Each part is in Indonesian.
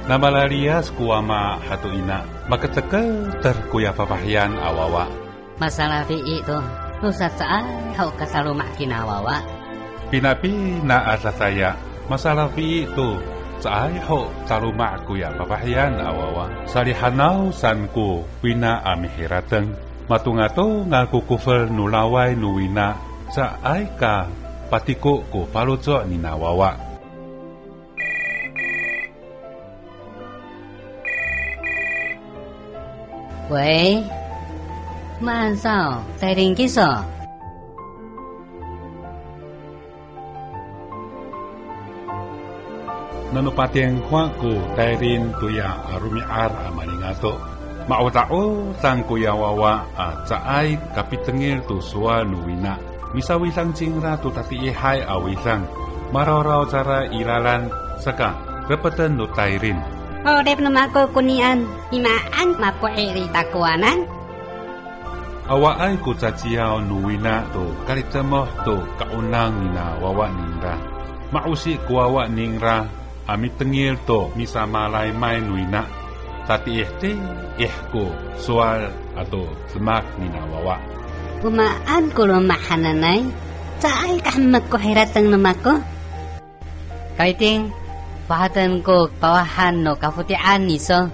Nabalarias kuama hatu ina makatekel terkuya papahyan awawa. Masalah fi'i to nusa caay hau kasalumak kinawawa. Pinapi na asa saya masalah fi'i to caay hau salumak kuya papahyan awawa. Salihanaw sanku wina amihirateng matungato ngakukufel nulaway nuwina caay ka patiko ko paluco ninawawa. Wey, maan sao, tairing kiso. Nanupateng kwa ko tairin tuya arumiar amalingato. Mautao sang kuya wawa at saay kapitengil tu suwa nuwina. Misawisang cingra tu tati ihai awisang. Mararaw cara ilalan saka repeten no tairin. Orep numako kunian imaan mapuiri takuanan. Awa ay ko caciyaw nuwina to kalitemoh to kaunang nina wawa ningra. Mausi kuwawa ningra amit tengil to misa malay may nuwina. Tati ihti ihko soal atau semak nina wawa. Kumaan ko lumahananay. Saay kahamak ko hiratang numako. Kaiting, pahatan ko pawahan no kafutian niso.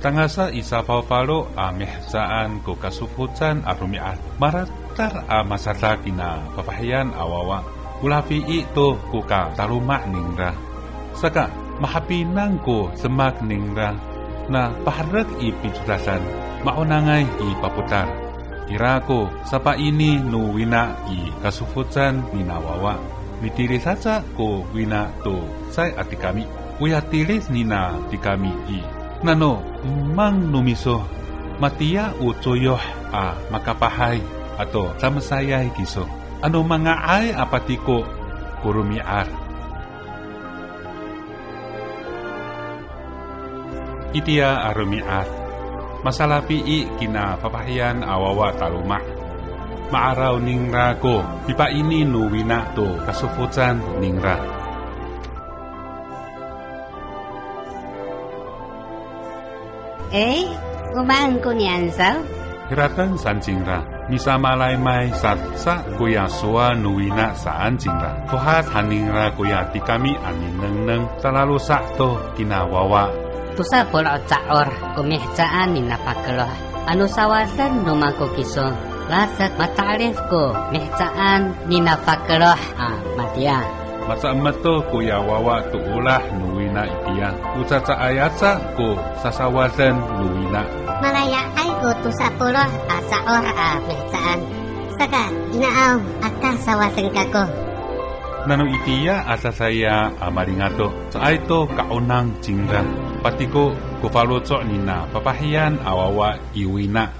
Tangasa isa pawpalo amihsaan ko kasuputan arumiat. Maratar masata kina papahayan awawa. Ulapi ito ko ka talumak ningra. Saka mahapinang ko semak ningra na paharag ipitulasan maunangay ipaputar. Kira ko sapa ini nuwina i kasuputan ninawawa. Mitili saja ko wina to say ati kami. Kuya tilis nina ti kami i. Nano, mang numiso. Matia ucoyoh makapahay ato samasayay kiso. Ano mga ay apatiko kurumiar. Itia arumiar. Masalah pi'i kina papahayan awawa talumak. Maaraw ningra ko, pipa ini nuwina to kasuputan ningra. Kumaan ko niyan sao? Hiratan san cingra, misa malay may sa kuya suwa nuwina saan cingra. Tuhat haningra kuya ti kami anineng talalu sakto kinawawa. Tusa pula caor kumihcaan ni napakeloh. Anu sawasan numako kiso. Lasak matarif ko mihcaan ni napakeloh matia. Masa emeto kuya wawa tu ulah nuwina itia. Ucaca ayatsa ko sasawasan nuwina. Malaya ay ko tu sapuloh saor mihcaan. Saka inaaw aka sawasan kako. Nano itia asa saya amaringato. Saay to kaunang cingra. Patiko kufalocok nina papahiyan awawa iwina.